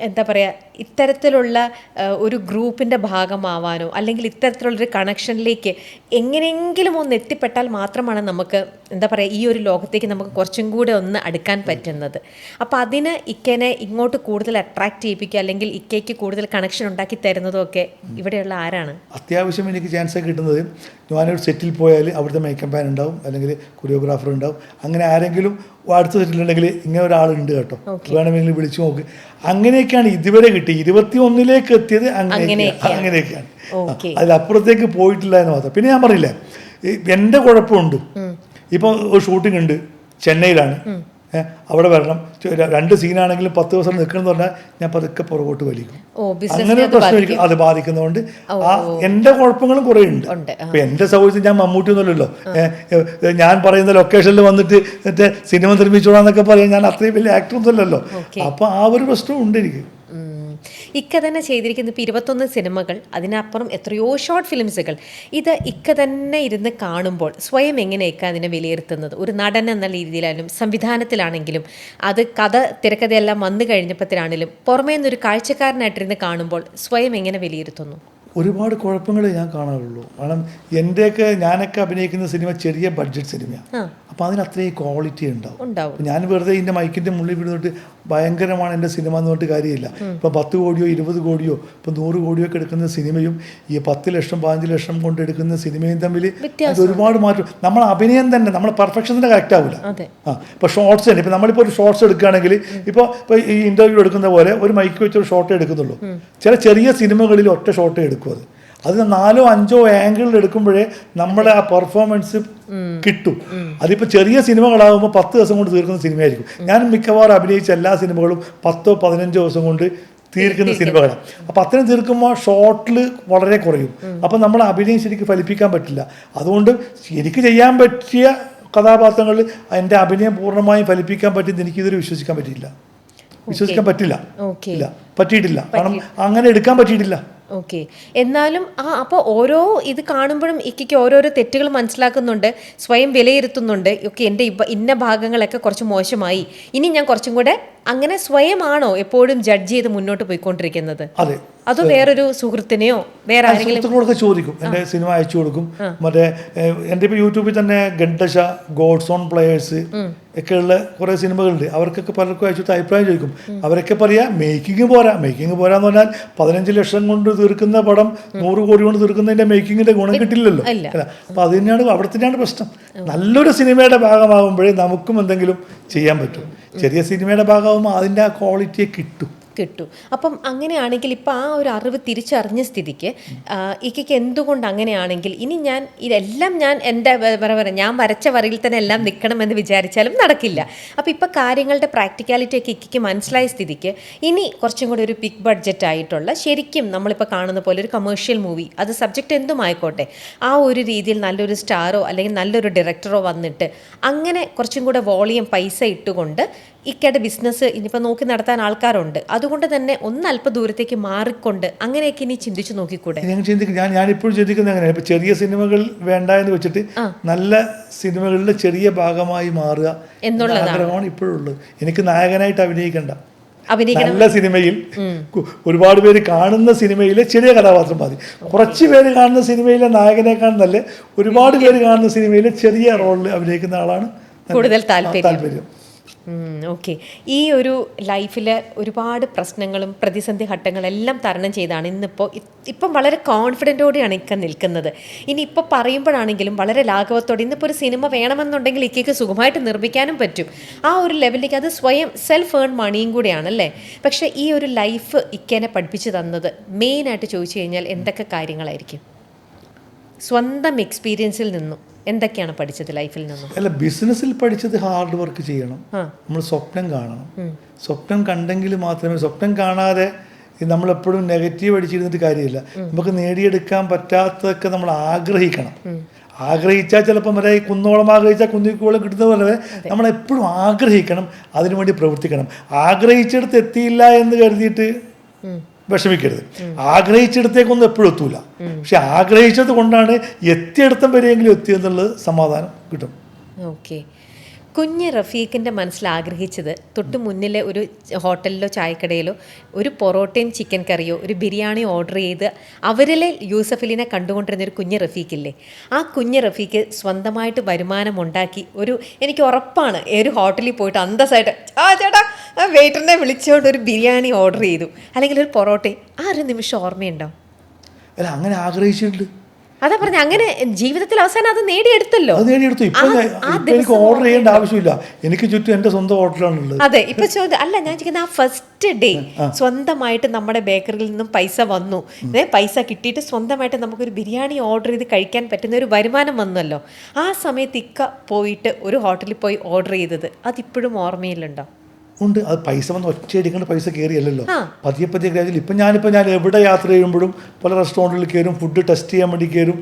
എന്താ പറയുക, ഇത്തരത്തിലുള്ള ഒരു ഗ്രൂപ്പിൻ്റെ ഭാഗമാവാനോ അല്ലെങ്കിൽ ഇത്തരത്തിലുള്ളൊരു കണക്ഷനിലേക്ക് എങ്ങനെയെങ്കിലും ഒന്ന് എത്തിപ്പെട്ടാൽ മാത്രമാണ് നമുക്ക് എന്താ പറയുക ഈ ഒരു ലോകത്തേക്ക് നമുക്ക് കുറച്ചും കൂടെ ഒന്ന് അടുക്കാൻ പറ്റുന്നത്. അപ്പോൾ അതിന് ഇക്കേനെ ഇങ്ങോട്ട് കൂടുതൽ അട്രാക്റ്റ് ചെയ്യിപ്പിക്കുക അല്ലെങ്കിൽ ഇക്കയ്ക്ക് കൂടുതൽ കണക്ഷൻ ഉണ്ടാക്കി തരുന്നതും ഒക്കെ ഇവിടെയുള്ള ആരാണ്? അത്യാവശ്യം എനിക്ക് ചാൻസ് കിട്ടുന്നത് ഞാനൊരു സെറ്റിൽ പോയാൽ അവിടുത്തെ മേക്കപ്പ് മാൻ ഉണ്ടാവും, അല്ലെങ്കിൽ കൊറിയോഗ്രാഫർ ഉണ്ടാവും. അങ്ങനെ ആരെങ്കിലും അടുത്ത സെറ്റിലുണ്ടെങ്കിൽ ഇങ്ങനെ ഒരാളുണ്ട് കേട്ടോ, വേണമെങ്കിൽ വിളിച്ചു നോക്ക്. അങ്ങനെയൊക്കെയാണ് ഇതുവരെ കിട്ടി. 21ലേക്ക് എത്തിയത് അങ്ങനെയൊക്കെയാണ്. അതിലപ്പുറത്തേക്ക് പോയിട്ടില്ല എന്ന് മാത്രം. പിന്നെ ഞാൻ പറഞ്ഞില്ലേ, എൻ്റെ കുഴപ്പമുണ്ട്. ഇപ്പം ഒരു ഷൂട്ടിംഗ് ഉണ്ട്, ചെന്നൈയിലാണ്, അവിടെ വരണം, 2 സീനാണെങ്കിലും 10 ദിവസം നിൽക്കണം എന്ന് പറഞ്ഞാൽ ഞാൻ പതുക്കെ പുറകോട്ട് വലിക്കും. അങ്ങനെ പ്രശ്നം എനിക്ക് അത് ബാധിക്കുന്നതുകൊണ്ട് എൻ്റെ കുഴപ്പങ്ങളും കുറേ ഉണ്ട്. ഇപ്പം എൻ്റെ സൗകര്യത്തിൽ ഞാൻ മമ്മൂട്ടി ഒന്നുമല്ലല്ലോ, ഞാൻ പറയുന്ന ലൊക്കേഷനിൽ വന്നിട്ട് മറ്റേ സിനിമ നിർമ്മിച്ചോളാന്നൊക്കെ പറയാൻ ഞാൻ അത്രയും വലിയ ആക്ടർ ഒന്നുമല്ലല്ലോ. അപ്പോൾ ആ ഒരു പ്രശ്നം ഉണ്ട് എനിക്ക്. ഇക്ക തന്നെ ചെയ്തിരിക്കുന്ന ഇപ്പോൾ 21 സിനിമകൾ, അതിനപ്പുറം എത്രയോ ഷോർട്ട് ഫിലിംസുകൾ. ഇത് ഇക്ക തന്നെ ഇരുന്ന് കാണുമ്പോൾ സ്വയം എങ്ങനെയൊക്കെ അതിനെ വിലയിരുത്തുന്നത്? ഒരു നടൻ എന്ന രീതിയിലായാലും സംവിധാനത്തിലാണെങ്കിലും അത് കഥ തിരക്കഥയെല്ലാം വന്നു കഴിഞ്ഞപ്പോഴത്തേനാണെങ്കിലും പുറമേ നിന്നൊരു കാഴ്ചക്കാരനായിട്ടിരുന്ന് കാണുമ്പോൾ സ്വയം എങ്ങനെ വിലയിരുത്തുന്നു? ഒരുപാട് കുഴപ്പങ്ങളെ ഞാൻ കാണാറുള്ളൂ. കാരണം ഞാനൊക്കെ അഭിനയിക്കുന്ന സിനിമ ചെറിയ ബഡ്ജറ്റ് സിനിമയാണ്. അപ്പോൾ അതിന് അത്രയും ക്വാളിറ്റി ഉണ്ടാവും. ഞാൻ വെറുതെ ഇതിൻ്റെ മൈക്കിൻ്റെ മുള്ളിൽ വീണിട്ട് ഭയങ്കരമാണ് എൻ്റെ സിനിമ എന്ന് പറഞ്ഞിട്ട് കാര്യമില്ല. ഇപ്പോൾ 10 കോടിയോ 20 കോടിയോ ഇപ്പോൾ 100 കോടിയോ ഒക്കെ എടുക്കുന്ന സിനിമയും ഈ 10 ലക്ഷം 15 ലക്ഷം കൊണ്ട് എടുക്കുന്ന സിനിമയും തമ്മിൽ ഒരുപാട് മാറ്റം. നമ്മൾ അഭിനയം തന്നെ നമ്മുടെ പെർഫെക്ഷൻ്റെ കറക്റ്റ് ആവില്ല. ഇപ്പോൾ ഷോർട്സ് തന്നെ, ഇപ്പോൾ നമ്മളിപ്പോൾ ഒരു ഷോർട്സ് എടുക്കുകയാണെങ്കിൽ ഇപ്പോൾ ഈ ഇൻ്റർവ്യൂ എടുക്കുന്ന പോലെ ഒരു മൈക്ക് വെച്ചൊരു ഷോട്ടേ എടുക്കുന്നുള്ളൂ. ചെറിയ സിനിമകളിൽ ഒറ്റ ഷോട്ടേ എടുക്കും. അത് 4 or 5 ആംഗിളിൽ എടുക്കുമ്പോഴേ നമ്മുടെ ആ പെർഫോമൻസ് കിട്ടും. അതിപ്പോൾ ചെറിയ സിനിമകളാകുമ്പോൾ 10 ദിവസം കൊണ്ട് തീർക്കുന്ന സിനിമയായിരിക്കും. ഞാൻ മിക്കവാറും അഭിനയിച്ച എല്ലാ സിനിമകളും 10 or 15 ദിവസം കൊണ്ട് തീർക്കുന്ന സിനിമകളാണ്. അപ്പോൾ അത്രയും തീർക്കുമ്പോൾ ഷോർട്ടിൽ വളരെ കുറയും. അപ്പോൾ നമ്മൾ അഭിനയം ശരിക്കും ഫലിപ്പിക്കാൻ പറ്റില്ല. അതുകൊണ്ട് എനിക്ക് ചെയ്യാൻ പറ്റിയ കഥാപാത്രങ്ങളിൽ എൻ്റെ അഭിനയം പൂർണ്ണമായും ഫലിപ്പിക്കാൻ പറ്റിയെന്ന് എനിക്കിതൊരു വിശ്വസിക്കാൻ പറ്റിയില്ല. പറ്റിയിട്ടില്ല. കാരണം അങ്ങനെ എടുക്കാൻ പറ്റിയിട്ടില്ല. ഓക്കെ. എന്നാലും അപ്പോൾ ഓരോ ഇത് കാണുമ്പോഴും ഇക്കയ്ക്ക് ഓരോരോ തെറ്റുകൾ മനസ്സിലാക്കുന്നുണ്ട്, സ്വയം വിലയിരുത്തുന്നുണ്ട്. ഓക്കെ, എൻ്റെ ഇന്ന ഭാഗങ്ങളൊക്കെ കുറച്ച് മോശമായി, ഇനി ഞാൻ കുറച്ചും കൂടെ അങ്ങനെ സ്വയമാണോ എപ്പോഴും ജഡ്ജ് ചെയ്ത് മുന്നോട്ട് പോയിക്കൊണ്ടിരിക്കുന്നത്? അതോ വേറൊരു സുഹൃത്തിനെയോ വേറെ ആരെങ്കിലും ചോദിക്കും, എൻ്റെ സിനിമ അയച്ചു കൊടുക്കും. മറ്റേ എൻ്റെ ഇപ്പോൾ യൂട്യൂബിൽ തന്നെ ഗണ്ടശ, ഗോഡ്സ് ഓൺ പ്ലേയേഴ്സ് ഒക്കെയുള്ള കുറേ സിനിമകളുണ്ട്. അവർക്കൊക്കെ പലർക്കും അയച്ചിട്ട് അഭിപ്രായം ചോദിക്കും. അവരൊക്കെ പറയാ മേക്കിംഗ് പോരാന്ന് പറഞ്ഞാൽ 15 ലക്ഷം കൊണ്ട് തീർക്കുന്ന പടം 100 കോടി കൊണ്ട് തീർക്കുന്നതിൻ്റെ മേക്കിങ്ങിൻ്റെ ഗുണം കിട്ടില്ലല്ലോ. അപ്പോൾ അത് തന്നെയാണ് അവിടെ തന്നെയാണ് പ്രശ്നം. നല്ലൊരു സിനിമയുടെ ഭാഗമാകുമ്പോഴേ നമുക്കും എന്തെങ്കിലും ചെയ്യാൻ പറ്റും. ചെറിയ സിനിമയുടെ ഭാഗമാകുമ്പോൾ അതിൻ്റെ ആ ക്വാളിറ്റിയെ കിട്ടും. അപ്പം അങ്ങനെയാണെങ്കിൽ ഇപ്പം ആ ഒരു അറിവ് തിരിച്ചറിഞ്ഞ സ്ഥിതിക്ക് ഇക്കയ്ക്ക് എന്തുകൊണ്ട് അങ്ങനെയാണെങ്കിൽ ഇനി ഇതെല്ലാം എൻ്റെ ഞാൻ വരച്ച വരയിൽ തന്നെ എല്ലാം നിൽക്കണമെന്ന് വിചാരിച്ചാലും നടക്കില്ല. അപ്പോൾ ഇപ്പം കാര്യങ്ങളുടെ പ്രാക്ടിക്കാലിറ്റി ഒക്കെ ഇക്കയ്ക്ക് മനസ്സിലായ സ്ഥിതിക്ക് ഇനി കുറച്ചും കൂടി ഒരു ബിഗ് ബഡ്ജറ്റ് ആയിട്ടുള്ള ശരിക്കും നമ്മളിപ്പോൾ കാണുന്ന പോലെ ഒരു കമേഴ്ഷ്യൽ മൂവി, അത് സബ്ജക്റ്റ് എന്തും ആയിക്കോട്ടെ, ആ ഒരു രീതിയിൽ നല്ലൊരു സ്റ്റാറോ അല്ലെങ്കിൽ നല്ലൊരു ഡയറക്ടറോ വന്നിട്ട് അങ്ങനെ കുറച്ചും കൂടെ വോളിയം പൈസ ഇട്ടുകൊണ്ട് ഇക്കയുടെ ബിസിനസ് ഇനിയിപ്പോൾ നോക്കി നടത്താൻ ആൾക്കാരുണ്ട്. അതുകൊണ്ട് തന്നെ അല്പ ദൂരത്തേക്ക് മാറിക്കൊണ്ട് അങ്ങനെയൊക്കെ ഇനി ചിന്തിച്ചു നോക്കിക്കൂടെ? ഞാനിപ്പോഴും ചിന്തിക്കുന്നത് അങ്ങനെയാണ്. ഇപ്പോൾ ചെറിയ സിനിമകൾ വേണ്ട എന്ന് വെച്ചിട്ട് നല്ല സിനിമകളിലെ ചെറിയ ഭാഗമായി മാറുക എന്നുള്ള ആഗ്രഹമാണ് ഇപ്പോഴും ഉള്ളത്. എനിക്ക് നായകനായിട്ട് അഭിനയിക്കണ്ട, നല്ല സിനിമയിൽ ഒരുപാട് പേര് കാണുന്ന സിനിമയിലെ ചെറിയ കഥാപാത്രം മതി. കുറച്ച് പേര് കാണുന്ന സിനിമയിലെ നായകനേക്കാൾ നല്ല ഒരുപാട് പേര് കാണുന്ന സിനിമയിലെ ചെറിയ റോളിൽ അഭിനയിക്കുന്ന ആളാണ് കൂടുതൽ താല്പര്യം. ഓക്കെ. ഈ ഒരു ലൈഫിൽ ഒരുപാട് പ്രശ്നങ്ങളും പ്രതിസന്ധി ഘട്ടങ്ങളെല്ലാം തരണം ചെയ്താണ് ഇപ്പം വളരെ കോൺഫിഡൻറ്റോടെയാണ് ഇക്ക നിൽക്കുന്നത്. ഇനി ഇപ്പോൾ പറയുമ്പോഴാണെങ്കിലും വളരെ ലാഘവത്തോടെ ഇന്നിപ്പോൾ ഒരു സിനിമ വേണമെന്നുണ്ടെങ്കിൽ ഇക്കയ്ക്ക് സുഖമായിട്ട് നിർമ്മിക്കാനും പറ്റും. ആ ഒരു ലെവലിലേക്ക് അത് സ്വയം സെൽഫ് ഏൺ മണിയും കൂടിയാണല്ലേ. പക്ഷേ ഈ ഒരു ലൈഫ് ഇക്കേനെ പഠിപ്പിച്ചു തന്നത് മെയിനായിട്ട് ചോദിച്ചു കഴിഞ്ഞാൽ എന്തൊക്കെ കാര്യങ്ങളായിരിക്കും? സ്വന്തം എക്സ്പീരിയൻസിൽ നിന്നും എന്തൊക്കെയാണ് പഠിച്ചത് ലൈഫിൽ നിന്നും? അല്ല, ബിസിനസ്സിൽ പഠിച്ചത് ഹാർഡ് വർക്ക് ചെയ്യണം, നമ്മൾ സ്വപ്നം കാണണം. സ്വപ്നം കണ്ടെങ്കിൽ മാത്രമേ, സ്വപ്നം കാണാതെ നമ്മളെപ്പോഴും നെഗറ്റീവ് അടിച്ചിരുന്നിട്ട് കാര്യമില്ല. നമുക്ക് നേടിയെടുക്കാൻ പറ്റാത്തതൊക്കെ നമ്മൾ ആഗ്രഹിക്കണം. ആഗ്രഹിച്ചാൽ ചിലപ്പോൾ വരെ കുന്നോളം ആഗ്രഹിച്ചാൽ കുന്നിക്കോളം കിട്ടുന്ന പോലെ നമ്മളെപ്പോഴും ആഗ്രഹിക്കണം, അതിനുവേണ്ടി പ്രവർത്തിക്കണം. ആഗ്രഹിച്ചെടുത്ത് എത്തിയില്ല എന്ന് കരുതിയിട്ട് വിഷമിക്കരുത്. ആഗ്രഹിച്ചിടത്തേക്കൊന്നും എപ്പോഴും എത്തൂല, പക്ഷെ ആഗ്രഹിച്ചത് കൊണ്ടാണ് എത്തിയിടത്തം വരെയെങ്കിലും എത്തിയെന്നുള്ളത് സമാധാനം കിട്ടും. ഓക്കെ. കുഞ്ഞ് റഫീഖിൻ്റെ മനസ്സിൽ ആഗ്രഹിച്ചത് തൊട്ട് മുന്നിലെ ഒരു ഹോട്ടലിലോ ചായക്കടയിലോ ഒരു പൊറോട്ടയും ചിക്കൻ കറിയോ ഒരു ബിരിയാണി ഓർഡർ ചെയ്ത് അവരിലെ യൂസഫലിനെ കണ്ടുകൊണ്ടിരുന്ന ഒരു കുഞ്ഞ് റഫീഖില്ലേ, ആ കുഞ്ഞ് റഫീഖ് സ്വന്തമായിട്ട് വരുമാനം ഉണ്ടാക്കി എനിക്ക് ഉറപ്പാണ് ഒരു ഹോട്ടലിൽ പോയിട്ട് അന്തസ്സായിട്ട് ചേട്ടാ വെയിറ്ററിനെ വിളിച്ചുകൊണ്ട് ഒരു ബിരിയാണി ഓർഡർ ചെയ്തു അല്ലെങ്കിൽ ഒരു പൊറോട്ടയും ആ ഒരു നിമിഷം ഓർമ്മയുണ്ടോ? അല്ല, അങ്ങനെ ആഗ്രഹിച്ചിട്ടുണ്ട്. അതാ പറഞ്ഞ അങ്ങനെ ജീവിതത്തിൽ അവസാനം അത് നേടിയെടുത്തല്ലോ. അത് നേടിയെടുത്തു. ഇപ്പൊ എനിക്ക് ഓർഡർ ചെയ്യേണ്ട ആവശ്യമില്ല, എനിക്ക് ചുറ്റും എന്റെ സ്വന്തം ഹോട്ടലാണുള്ളത്. അതെ, ഇപ്പൊ ചോദ്യം അല്ല, ഞാൻ ചോദിക്കുന്നത് ആ ഫസ്റ്റ് ഡേ സ്വന്തമായിട്ട് നമ്മുടെ ബേക്കറിയിൽ നിന്നും പൈസ വന്നു, പൈസ കിട്ടിയിട്ട് സ്വന്തമായിട്ട് നമുക്കൊരു ബിരിയാണി ഓർഡർ ചെയ്ത് കഴിക്കാൻ പറ്റുന്ന ഒരു വരുമാനം വന്നല്ലോ. ആ സമയത്ത് ഇക്ക പോയിട്ട് ഒരു ഹോട്ടലിൽ പോയി ഓർഡർ ചെയ്തത് അതിപ്പോഴും ഓർമ്മയിലുണ്ടോ? ഉണ്ട്. അത് പൈസ വന്ന് ഒറ്റയടിക്കേണ്ട പൈസ കയറിയല്ലോ, പതിയെ പതിയെ കയറി. ഞാൻ എവിടെ യാത്ര ചെയ്യുമ്പോഴും പല റെസ്റ്റോറൻറ്റിൽ കയറും, ഫുഡ് ടെസ്റ്റ് ചെയ്യാൻ വേണ്ടി കയറും.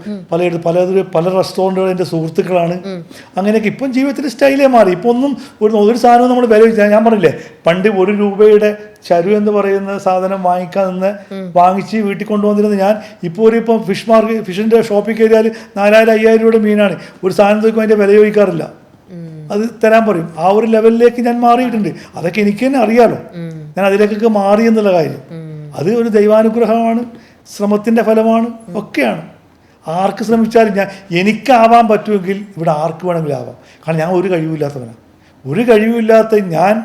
പല റെസ്റ്റോറൻറ്റുകൾ എൻ്റെ സുഹൃത്തുക്കളാണ്. അങ്ങനെയൊക്കെ ഇപ്പം ജീവിതത്തിൻ്റെ സ്റ്റൈലേ മാറി. ഇപ്പോൾ ഒരു സാധനവും നമ്മൾ വില വെച്ചാൽ, ഞാൻ പറഞ്ഞില്ലേ പണ്ട് 1 രൂപയുടെ ചരു എന്ന് പറയുന്ന സാധനം വാങ്ങിച്ച് വീട്ടിൽ കൊണ്ടുവന്നിരുന്നത് ഞാൻ. ഇപ്പം ഫിഷിൻ്റെ ഷോപ്പിൽ കയറിയാൽ 4000-5000 രൂപയുടെ മീനാണ്. ഒരു സാധനത്തേക്കും അതിൻ്റെ വില ചോദിക്കാറില്ല, അത് തരാൻ പറയും. ആ ഒരു ലെവലിലേക്ക് ഞാൻ മാറിയിട്ടുണ്ട്. അതൊക്കെ എനിക്ക് തന്നെ അറിയാലോ, ഞാൻ അതിലേക്കൊക്കെ മാറി എന്നുള്ള കാര്യം. അത് ഒരു ദൈവാനുഗ്രഹമാണ്, ശ്രമത്തിൻ്റെ ഫലമാണ്, ഒക്കെയാണ്. ആർക്ക് ശ്രമിച്ചാലും എനിക്കാവാൻ പറ്റുമെങ്കിൽ ഇവിടെ ആർക്ക് വേണമെങ്കിലും ആവാം. കാരണം ഞാൻ ഒരു കഴിവില്ലാത്തവനാണ്. ഒരു കഴിവില്ലാത്ത ഞാൻ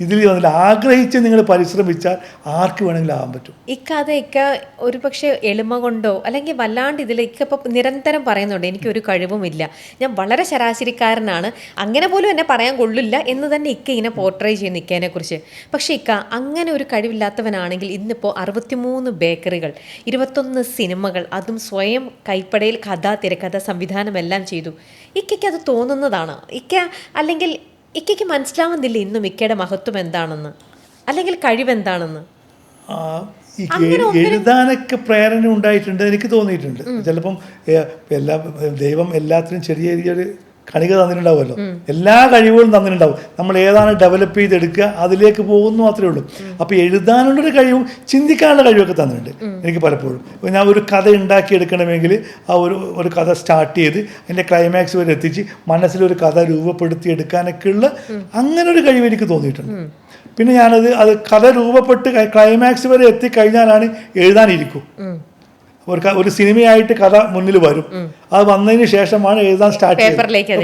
ഇതിൽ വന്നില്ല. ആഗ്രഹിച്ച് നിങ്ങൾ പരിശ്രമിച്ചാൽ ആർക്ക് വേണമെങ്കിലും ആകാൻ പറ്റും. ഇക്ക ഒരു പക്ഷേ എളിമ കൊണ്ടോ അല്ലെങ്കിൽ വല്ലാണ്ട് ഇപ്പം നിരന്തരം പറയുന്നുണ്ട് എനിക്കൊരു കഴിവുമില്ല, ഞാൻ വളരെ ശരാശരിക്കാരനാണ്, അങ്ങനെ പോലും എന്നെ പറയാൻ കൊള്ളില്ല എന്ന് തന്നെ ഇങ്ങനെ പോർട്രേ ചെയ്യുന്ന ഇക്കേനെ കുറിച്ച്. പക്ഷേ അങ്ങനെ ഒരു കഴിവില്ലാത്തവനാണെങ്കിൽ ഇന്നിപ്പോൾ 63 ബേക്കറികൾ, 21 സിനിമകൾ, അതും സ്വയം കൈപ്പടയിൽ കഥ, തിരക്കഥ, സംവിധാനം എല്ലാം ചെയ്തു. ഇക്കയ്ക്ക് അത് തോന്നുന്നതാണ് അല്ലെങ്കിൽ ഇക്കയ്ക്ക് മനസ്സിലാവുന്നില്ല ഇന്നും ഇക്കയുടെ മഹത്വം എന്താണെന്ന് അല്ലെങ്കിൽ കഴിവെന്താണെന്ന്? എഴുതാനൊക്കെ പ്രേരണ ഉണ്ടായിട്ടുണ്ട്, എനിക്ക് തോന്നിയിട്ടുണ്ട്. ചിലപ്പം ദൈവം എല്ലാത്തിനും ചെറിയ ചെറിയൊരു കണിക തന്നിട്ടുണ്ടാവുമല്ലോ, എല്ലാ കഴിവുകളും തന്നിട്ടുണ്ടാവും. നമ്മൾ ഏതാണ് ഡെവലപ്പ് ചെയ്തെടുക്കുക അതിലേക്ക് പോകുന്നു മാത്രമേ ഉള്ളൂ. അപ്പോൾ എഴുതാനുള്ളൊരു കഴിവും ചിന്തിക്കാനുള്ള കഴിവൊക്കെ തന്നിട്ടുണ്ട് എനിക്ക് പലപ്പോഴും. ഞാൻ ഒരു കഥ ഉണ്ടാക്കിയെടുക്കണമെങ്കിൽ ഒരു കഥ സ്റ്റാർട്ട് ചെയ്ത് അതിൻ്റെ ക്ലൈമാക്സ് വരെ എത്തിച്ച് മനസ്സിലൊരു കഥ രൂപപ്പെടുത്തിയെടുക്കാനൊക്കെയുള്ള അങ്ങനെ ഒരു കഴിവ് എനിക്ക് തോന്നിയിട്ടുണ്ട്. പിന്നെ അത് കഥ രൂപപ്പെട്ട് ക്ലൈമാക്സ് വരെ എത്തിക്കഴിഞ്ഞാലാണ് എഴുതാനിരിക്കും. ഒരു സിനിമയായിട്ട് കഥ മുന്നിൽ വരും, അത് വന്നതിന് ശേഷമാണ് എഴുതാൻ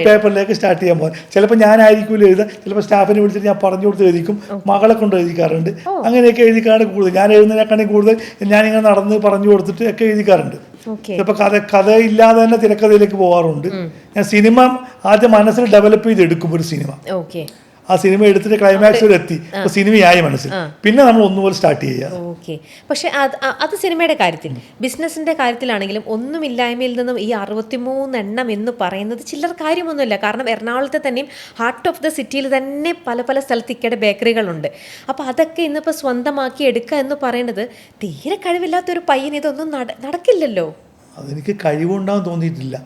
പേപ്പറിലേക്ക് സ്റ്റാർട്ട് ചെയ്യാൻ പോകുന്നത്. ചിലപ്പോൾ ഞാനായിരിക്കും എഴുതാൻ, ചിലപ്പോൾ സ്റ്റാഫിനെ വിളിച്ചിട്ട് ഞാൻ പറഞ്ഞു കൊടുത്ത് എഴുതിക്കും, മകളെ കൊണ്ട് എഴുതിക്കാറുണ്ട്. അങ്ങനെയൊക്കെ എഴുതിക്കാണ് കൂടുതൽ. ഞാൻ എഴുതുന്നതിനേക്കാണെങ്കിൽ കൂടുതൽ ഞാനിങ്ങനെ നടന്ന് പറഞ്ഞു കൊടുത്തിട്ട് ഒക്കെ എഴുതിക്കാറുണ്ട്. ചിലപ്പോൾ കഥയില്ലാതെ തന്നെ തിരക്കഥയിലേക്ക് പോകാറുണ്ട്. ഞാൻ സിനിമ ആദ്യം മനസ്സിൽ ഡെവലപ്പ് ചെയ്തെടുക്കും. ഒരു സിനിമ ആ സിനിമ എടുത്തിട്ട് ക്ലൈമാക്സ് വരെ എത്തി, സിനിമയായി മനസ്സിൽ, പിന്നെ നമ്മൾ ഒന്നുപോലെ സ്റ്റാർട്ട് ചെയ്യുക. ഓക്കെ. പക്ഷെ അത് സിനിമയുടെ കാര്യത്തിൽ, ബിസിനസിന്റെ കാര്യത്തിലാണെങ്കിലും ഒന്നുമില്ലായ്മയിൽ നിന്നും ഈ 63 എണ്ണം എന്ന് പറയുന്നത് ചില്ലറ കാര്യമൊന്നുമില്ല. കാരണം എറണാകുളത്തെ തന്നെയും ഹാർട്ട് ഓഫ് ദ സിറ്റിയിൽ തന്നെ പല സ്ഥലത്ത് ഇക്കയുടെ ബേക്കറികളുണ്ട്. അപ്പോൾ അതൊക്കെ ഇന്നിപ്പോൾ സ്വന്തമാക്കി എടുക്കുക എന്ന് പറയുന്നത് തീരെ കഴിവില്ലാത്തൊരു പയ്യന് ഇതൊന്നും നടക്കില്ലല്ലോ. അതെനിക്ക് കഴിവുണ്ടാകും തോന്നിയിട്ടില്ല.